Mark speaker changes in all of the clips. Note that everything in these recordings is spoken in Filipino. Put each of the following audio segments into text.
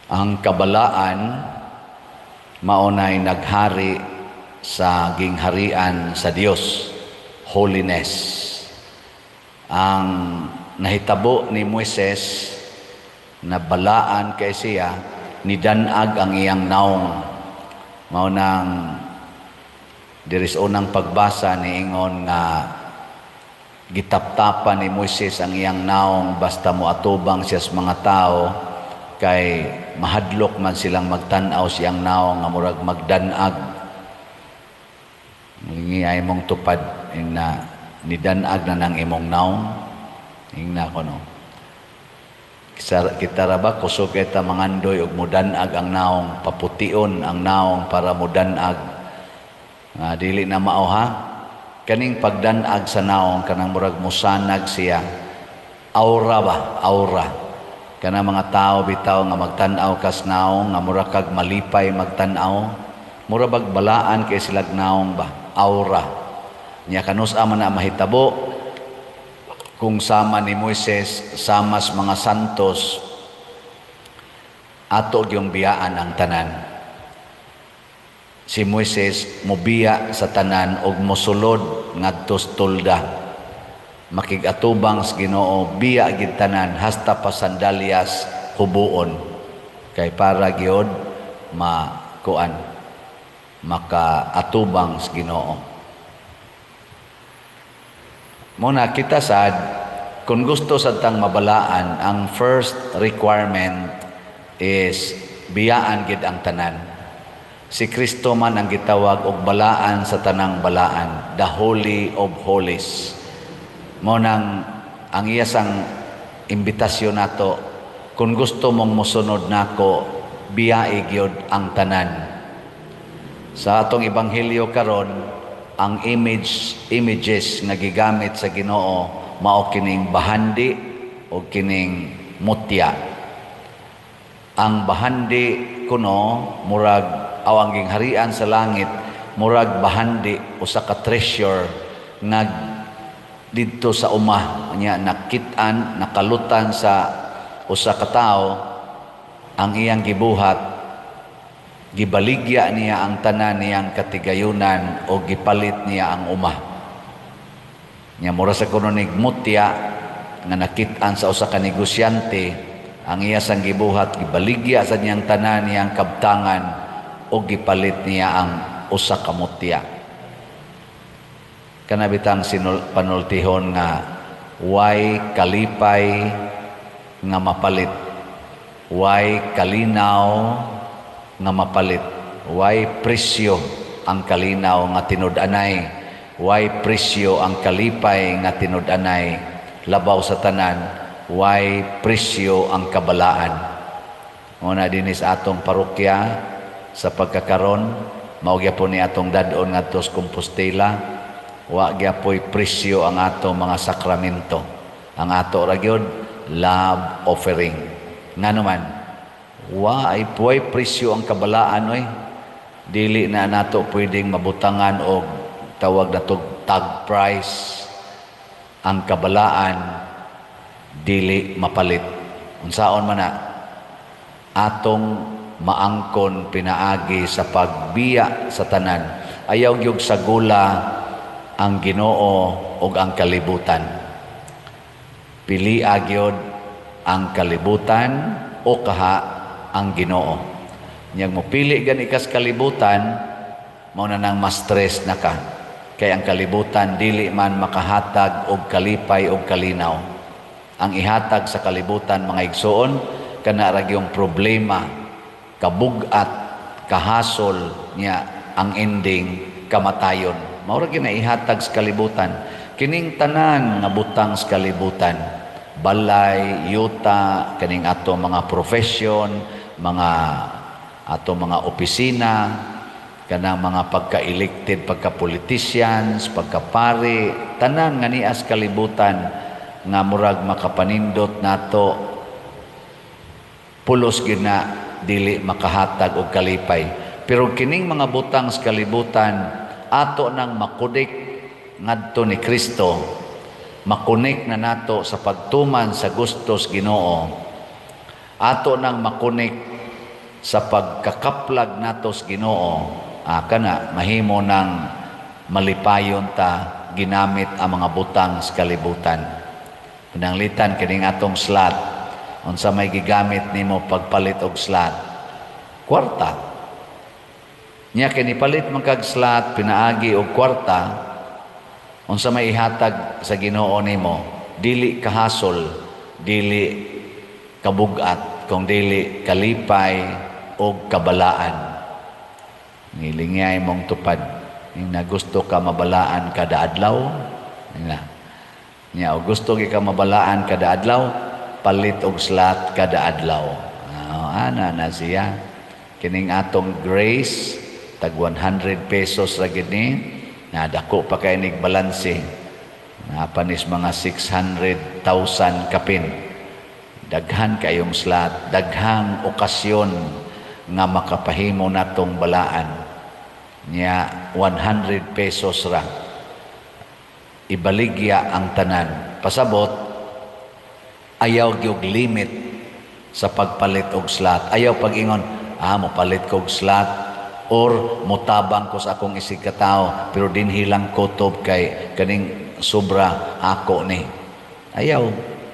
Speaker 1: Ang kabalaan maunay naghari sa gingharian sa Dios, holiness. Ang nahitabo ni Moises na balaan kay siya, nidanag ang iyang naong. Maunang diris unang pagbasa ni ingon nga gitaptapan ni Moises ang iyang naong basta moatubang siya sa mga tao kay mahadlok man silang magtan-aw siyang naong nga murag magdanag. Ngingay mong tupad na nidanag na ng imong naong. Ingna ko no. Kita ra ba kusog kita mangandoy og mudanag ang naong, papution ang naong para mudanag. Dili na mao ha. Kaning pagdanag sa naong kanang murag musanag siya. Aura ba? Aura. Kanang mga tao bitaw nga magtan-aw kas naong nga murag kag malipay magtan-aw. Mura bag balaan kay silag naong ba? Aura. Nya kanus-a man na mahitabo kung sama ni Moises sama sa mga santos ato yung biyaan ang tanan. Si Moises mubiya sa tanan og mosulod ngadto sa tulda. Makigatubang sa Ginoo biya gid tanan hasta pa sandalyas hubuon kay para gyud makaatubang sa Ginoo. Muna kita sad, kung gusto sa tang mabalaan, ang first requirement is biyaan gid ang tanan. Si Kristo man ang gitawag og balaan sa tanang balaan, the Holy of Holies. Munang ang iyasang imbitasyon nato, kung gusto mong mosunod nako, biyae gyud ang tanan. Sa atong ebanghelyo karon, ang images nga gigamit sa Ginoo mao kining bahandi o kining mutya. Ang bahandi kuno murag ang gingharian sa langit, murag bahandi usa ka treasure nga didto sa umah nya nakit-an nakalutan sa usa ka tawo ang iyang gibuhat. Gibaligya niya ang tanan niyang katigayunan o gipalit niya ang umah. Nya mura sa kuno nig mutya nga nakit-an sa usa ka negosyante, ang iya sang gibuhat gibaligya sa niyang tanan niyang kabtangan o gipalit niya ang usa ka mutya. Kanabitang panultihon nga way kalipay nga mapalit, way kalinaw nga mapalit, way presyo ang kalinaw nga tinud-anay, way presyo ang kalipay nga tinud-anay, labaw sa tanan, way presyo ang kabalaan. Una dinis atong parokya sa pagkakaron, mao gyapon ni atong dadon ngadto sa Compostela, wa gyapoy presyo ang atong mga sakramento. Ang ato ra gyud love offering. Ngano man ay presyo ang kabalaan oy. Dili na nato pwedeng mabutangan og tawag na tag price. Ang kabalaan dili mapalit. Unsaon man na atong maangkon pinaagi sa pagbiya sa tanan. Ayaw gyud sa gula ang Ginoo ug ang kalibutan. Pili gyud ang kalibutan o kaha ang Ginoo. Niyang mopili gani kas kalibutan, mao na nang ma-stress na ka. Kay ang kalibutan dili man makahatag og kalipay og kalinaw. Ang ihatag sa kalibutan mga igsoon kana ra gyung problema, kabug-at, kahasol niya ang ending kamatayon. Mao ra gyud ihatag sa kalibutan. Kining tanan nga butang sa kalibutan, balay, yuta, kaning ato mga profession, mga ato mga opisina, kanang mga pagka-elected, pagka-politicians, pagka-pari, tanan nga nias kalibutan nga murag makapanindot nato pulos gyud na dili makahatag og kalipay. Pero kining mga butang sa kalibutan ato nang makudik ngadto ni Kristo, makunik na nato sa pagtuman sa gustos Ginoo. Ato nang makunik sa pagkakaplag natos Ginoo, kana mahimo ng malipayon ta ginamit ang mga butang sa kalibutan. Pinanglitan kining atong slot, unsa may gigamit nimo pagpalit og slot? Kwarta. Nya kini palit man kag slot pinaagi og kwarta, unsa may ihatag sa Ginoo nimo? Dili kahasol, dili kabugat, kung dili kalipay o kabalaan. Nilingay mong tupad. Yung na gusto ka mabalaan kada adlaw, o gusto ka mabalaan kada adlaw, palit og slot kada adlaw. Ana na siya. Kining atong grace, tag 100 pesos ra gid ni, nadako pa kay nig balanse. Napanis mga 600,000 kapin. Daghan kayong slot, daghang okasyon nga makapahimo natong balaan. Nya 100 pesos ra. Ibaligya ang tanan. Pasabot, ayaw gyud limit sa pagpalit og slot. Ayaw pag-ingon, mopalit ko og slot or mutabang ko sa akong isig katao pero dinhi lang kutob kay kaning sobra ako ni. Ayaw.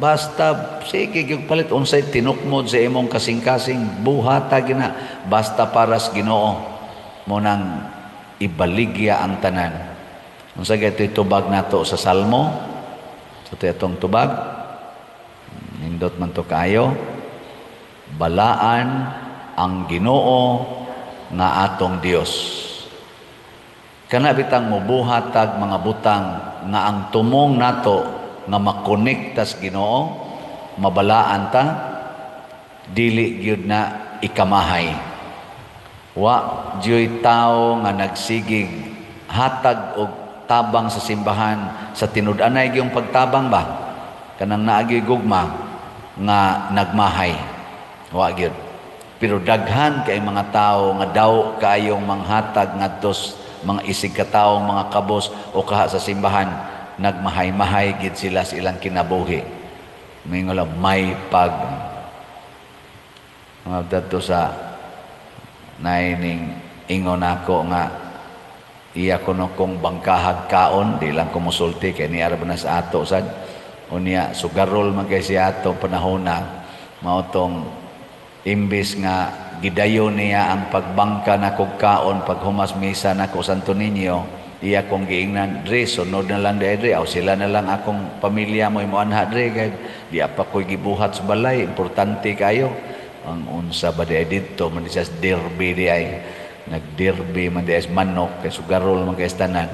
Speaker 1: Basta, sige, yung palit, unsay tinukmod sa imong kasing-kasing, buhata gina, basta para sa Ginoo, mo nang ibaligya ang tanan. Unsay ito'y tubag nato sa Salmo, sa itong tubag, nindot man to kayo, balaan ang Ginoo nga atong Dios. Kana bitang mubuhatag mga butang nga ang tumong nato nga makonekta sa Ginoo, mabalaan ta, dili gyud na ikamahay. Wa diyo'y tao nga nagsigig hatag og tabang sa simbahan sa tinud-anay gyung pagtabang ba? Kanang naagi gugma nga nagmahay. Wa gyud. Pero daghan kay mga tao nga daw kayong manghatag ngadto mga isig katawo, mga kabos o kaha sa simbahan, nagmahay-mahay gid sila sa ilang kinabuhi. Mingola may pag mga dato sa naining ingon ako nga iya kuno kong bangkahag kaon, di lang kumusulti kay niya na sa ato sad unya sugarol man kay si ato panahon na mautong imbis nga gidayon niya ang pagbangka na kog kaon pag humas misa na ko Santo Niño, iya kong giingnan, Dre, sunod na lang Dre, o sila na lang akong pamilya mo imuanha Dre, kaya di apa ko'y gibuhat sa balay, importante kayo. Ang unsa ba di ay dito, man di siya derby di ay, nagderby man di ay manok, kaya sugarol man kaya tanan.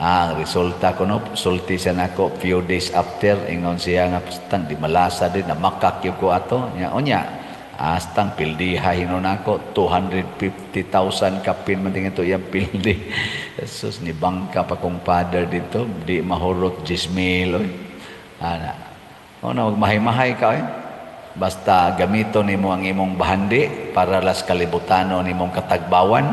Speaker 1: Ang resulta ko no, sulti siya na ko, few days after, ingon siya nga, pastang di malasa din, namakak yung ko ato, onya, astang pildi hinon ako 250,000 kapin man tingin to yang pildi. Jesus ni bangka pa kong father dito di mahurot 10,000 oy. Ana. Ono magmahay-mahay ka oy. Basta gamito nimo ang imong bahandi para las kalibutano nimong katagbawan,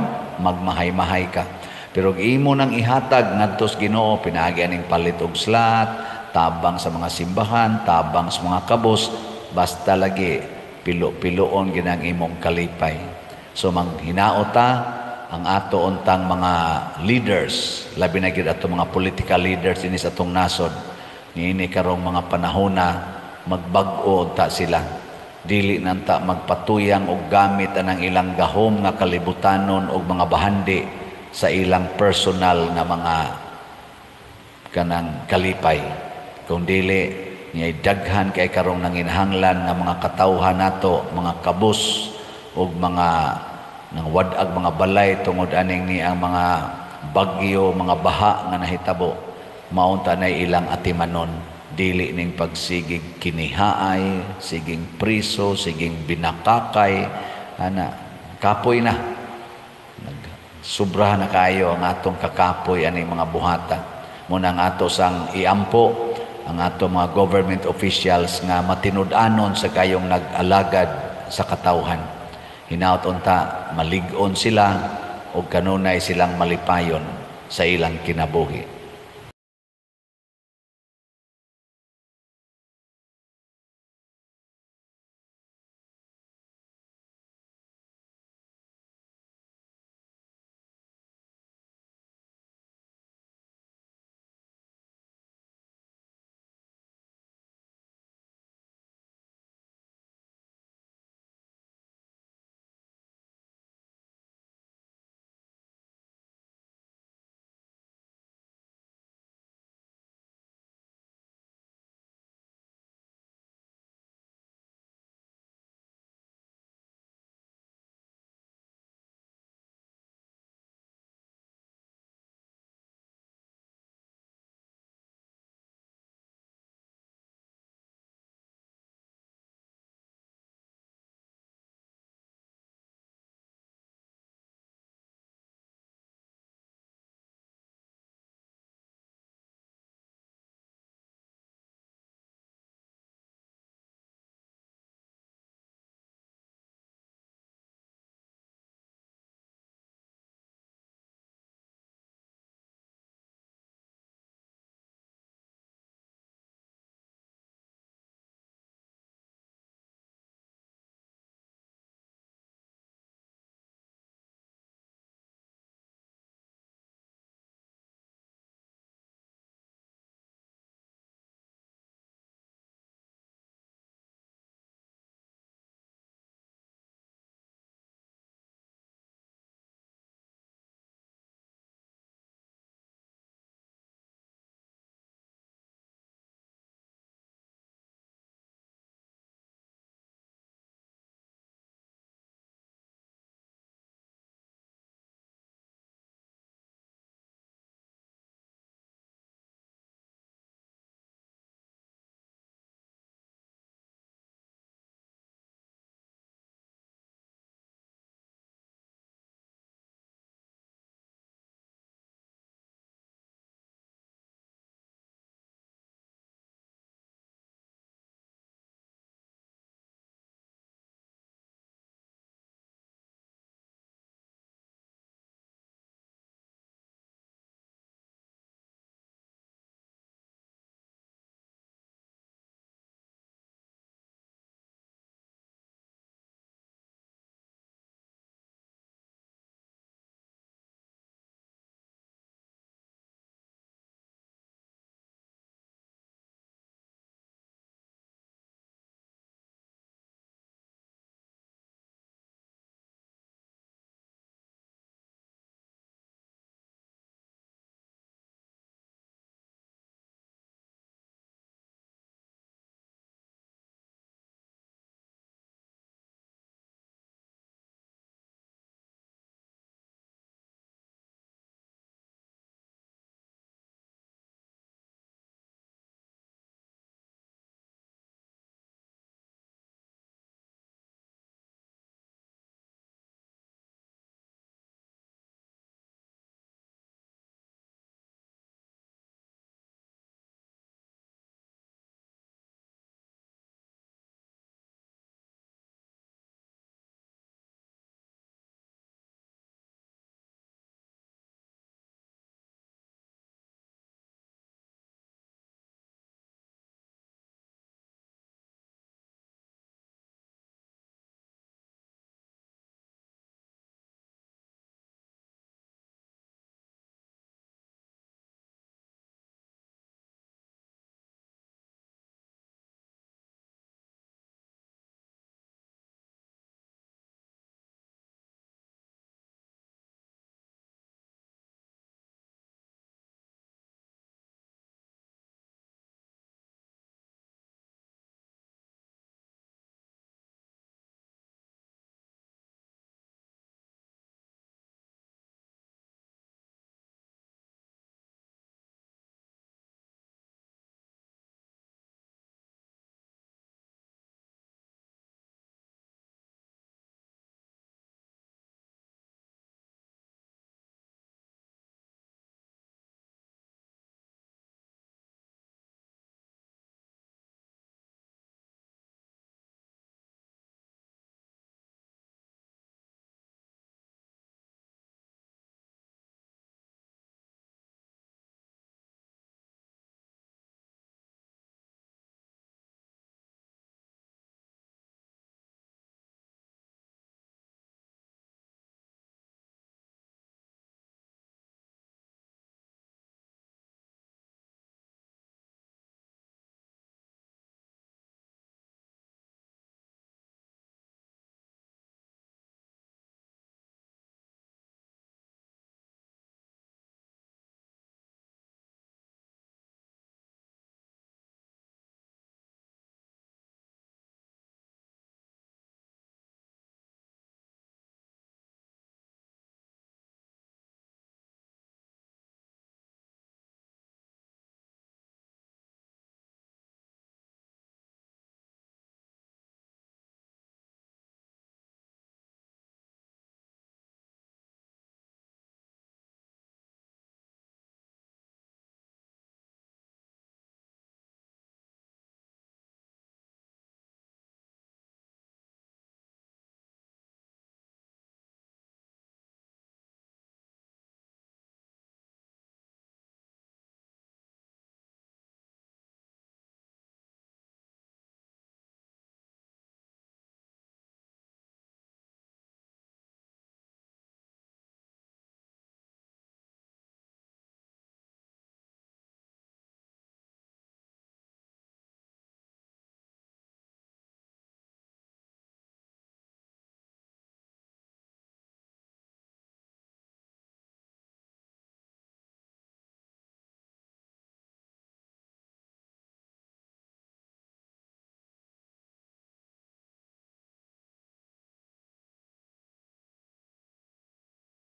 Speaker 1: magmahay-mahay ka. Pero imo nang ihatag ngadto sa Ginoo pinaagi aning palit og slot, tabang sa mga simbahan, tabang sa mga kabos, basta lagi pilo-piloon ginang imong kalipay. So manghinaot ta ang ato untang mga leaders, labi na gid ato mga political leaders dinhi sa atong nasod. Niini karong mga panahon na magbag-o ta sila. Dili nanta magpatuyang og gamit anang ilang gahom nga kalibutanon og mga bahandi sa ilang personal na mga kanang kalipay. Kung dili niya daghan kay karong nanginhanglan nga mga katawhan nato, mga kabus ug mga nang wadag mga balay tungod aning ni ang mga bagyo, mga baha nga nahitabo. Maunta na ilang atimanon, dili ning pagsigig kinihaay, siging priso, siging binakakay, ana kapoy na. Sobra na kayo ang atong kakapoy aning mga buhatan. Muna ang ato sang iampo ang ato mga government officials nga matinud-anon sa kayong nag-alagad sa katawhan. Hinaut unta malig-on sila o kanunay silang malipayon sa ilang kinabuhi.